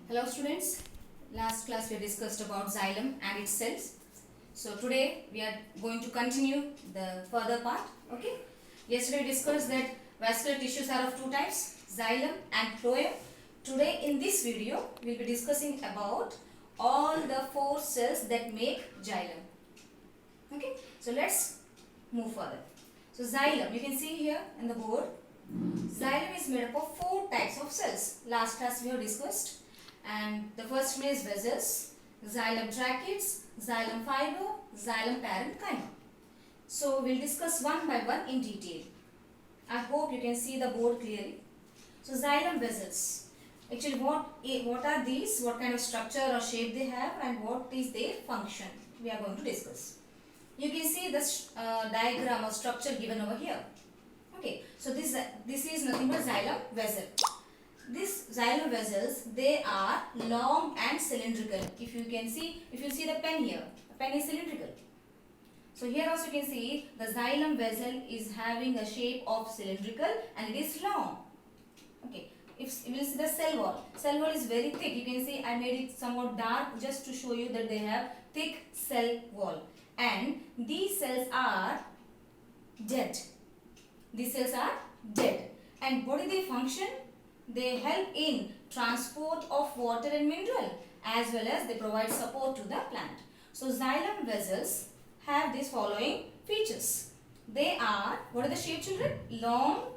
Hello students, last class we discussed about xylem and its cells. So today we are going to continue the further part. Okay. Yesterday we discussed that vascular tissues are of two types, xylem and phloem. Today in this video we will be discussing about all the four cells that make xylem. Okay. So let's move further. So xylem, you can see here in the board, xylem is made up of four types of cells. Last class we have discussed. And the first one is vessels, xylem tracheids, xylem fiber, xylem parenchyma. So we'll discuss one by one in detail. I hope you can see the board clearly. So xylem vessels. Actually what are these? What kind of structure or shape they have and what is their function? We are going to discuss. You can see this diagram or structure given over here. Okay. So this is nothing but xylem vessel. These xylem vessels, they are long and cylindrical. If you see the pen here, the pen is cylindrical. So here also you can see the xylem vessel is having a shape of cylindrical and it is long. Okay. If you will see the cell wall is very thick. You can see I made it somewhat dark just to show you that they have thick cell wall. And these cells are dead. These cells are dead. And what is their function? They help in transport of water and mineral as well as they provide support to the plant. So xylem vessels have these following features. They are, what are the shape children? Long,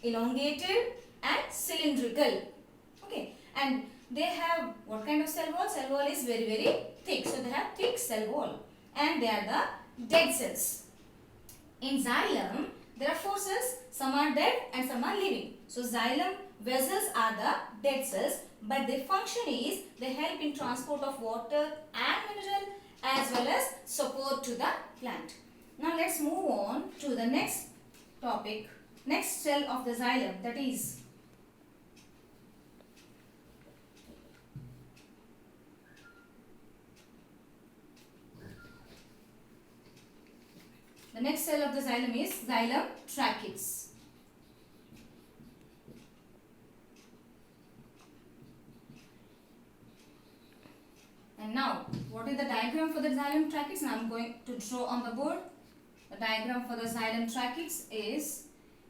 elongated and cylindrical. Okay. And they have what kind of cell wall? Cell wall is very very thick. So they have thick cell wall and they are the dead cells. In xylem there are four cells. Some are dead and some are living. So xylem vessels are the dead cells, but their function is they help in transport of water and mineral as well as support to the plant. Now let's move on to the next topic, next cell of the xylem, that is the next cell of the xylem is xylem tracheids. And now, what is the diagram for the xylem tracheids? Now I am going to draw on the board. The diagram for the xylem tracheids is,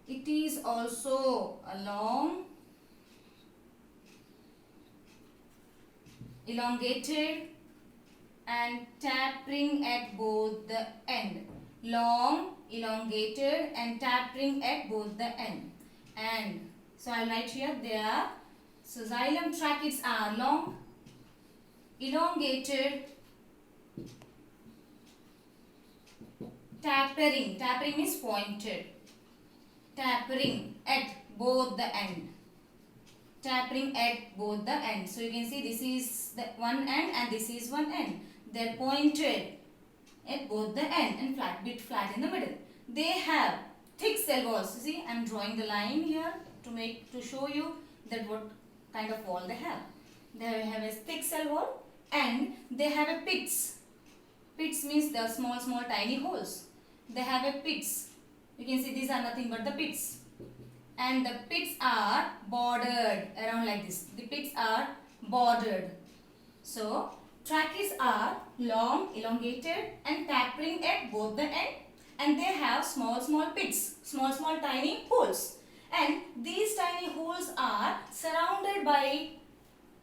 it is also a long, elongated and tapering at both the end. Long, elongated and tapering at both the end. And so I will write here, they are, so xylem tracheids are long, elongated, tapering means pointed, tapering at both the end, tapering at both the end. So you can see this is the one end and this is one end. They are pointed at both the end and bit flat in the middle. They have thick cell walls. You see, I am drawing the line here to show you that what kind of wall they have. They have a thick cell wall. And they have a pits. Pits means the small tiny holes. They have a pits. You can see these are nothing but the pits. And the pits are bordered around like this. The pits are bordered. So tracheids are long, elongated and tapering at both the end. And they have small pits, small tiny holes. And these tiny holes are surrounded by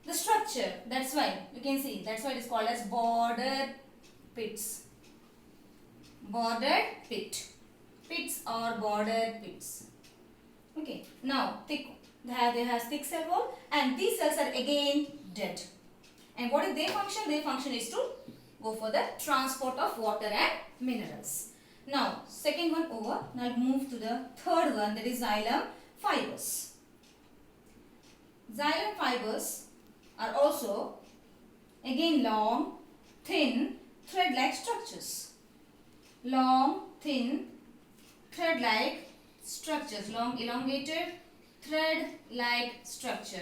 the structure. That's why you can see, that's why it is called as bordered pits. Bordered pit. Pits or bordered pits. Okay. Now they have thick cell wall and these cells are again dead. And what is their function? Their function is to go for the transport of water and minerals. Now second one over. Now I'll move to the third one, that is xylem fibers. Xylem fibers are also again long, thin, thread-like structures. Long, thin, thread-like structures. Long, elongated, thread-like structure.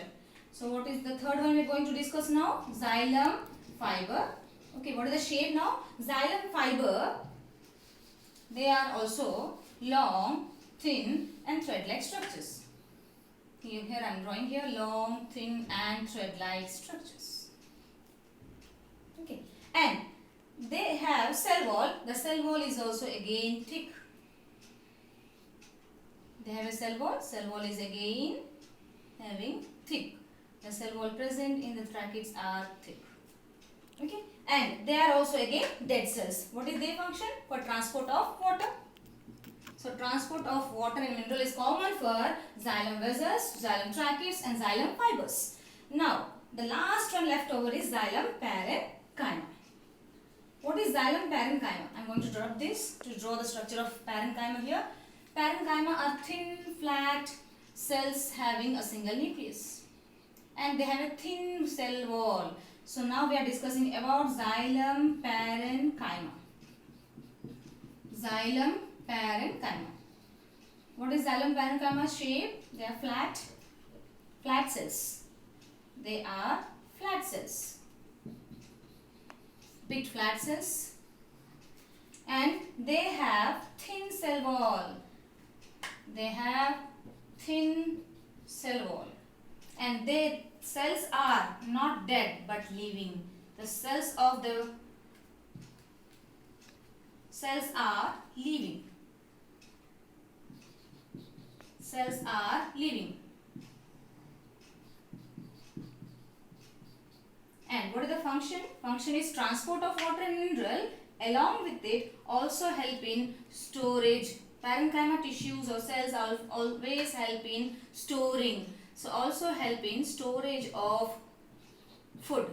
So what is the third one we are going to discuss now? Xylem fiber. Okay, what is the shape now? Xylem fiber, they are also long, thin and thread-like structures. Here I am drawing here long, thin and thread-like structures. Okay, and they have cell wall. The cell wall is also again thick. They have a cell wall. Cell wall is again having thick. The cell wall present in the tracheids are thick. Okay, and they are also again dead cells. What is their function? For transport of water. So transport of water and mineral is common for xylem vessels, xylem tracheids and xylem fibers. Now the last one left over is xylem parenchyma. What is xylem parenchyma? I am going to draw this to draw the structure of parenchyma here. Parenchyma are thin, flat cells having a single nucleus. And they have a thin cell wall. So now we are discussing about xylem parenchyma. Xylem parenchyma. What is xylem parenchyma shape? They are flat cells. They are flat cells. Big flat cells. And they have thin cell wall. They have thin cell wall. And their cells are not dead but living. The cells of the cells are living. Cells are living. And what is the function? Function is transport of water and mineral. Along with it, also help in storage. Parenchyma tissues or cells always help in storing. So also help in storage of food.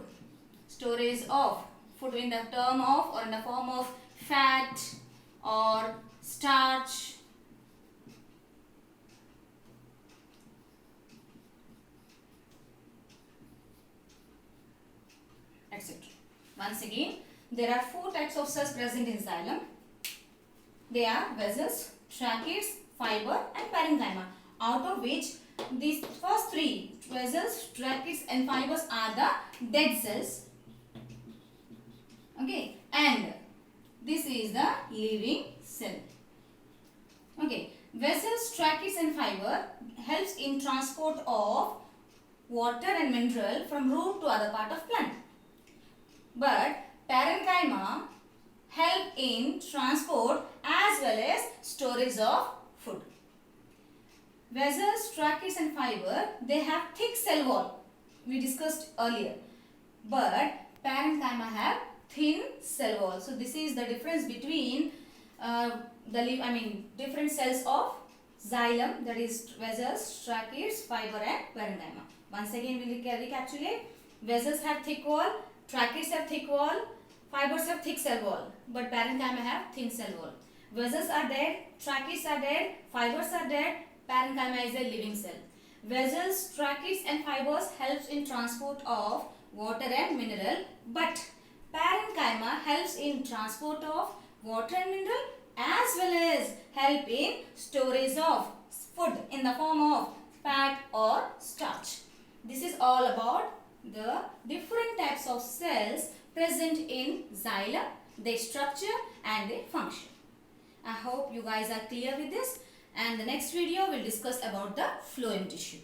Storage of food in the term of or in the form of fat or starch. Etc. Once again, there are 4 types of cells present in xylem. They are vessels, tracheids, fiber and parenchyma. Out of which these first 3 vessels, tracheids and fibers are the dead cells. Okay, and this is the living cell. Okay, vessels, tracheids and fiber helps in transport of water and mineral from root to other part of plant. But parenchyma help in transport as well as storage of food. Vessels, tracheids and fiber, they have thick cell wall. We discussed earlier. But parenchyma have thin cell wall. So this is the difference between different cells of xylem, that is vessels, tracheids, fiber and parenchyma. Once again we will recapitulate. Vessels have thick wall, tracheids have thick wall, fibers have thick cell wall, but parenchyma have thin cell wall. Vessels are dead, tracheids are dead, fibers are dead, parenchyma is a living cell. Vessels, tracheids and fibers helps in transport of water and mineral, but parenchyma helps in transport of water and mineral as well as help in storage of food in the form of fat or starch. This is all about the different types of cells present in xylem, their structure and their function. I hope you guys are clear with this, and the next video will discuss about the phloem tissue.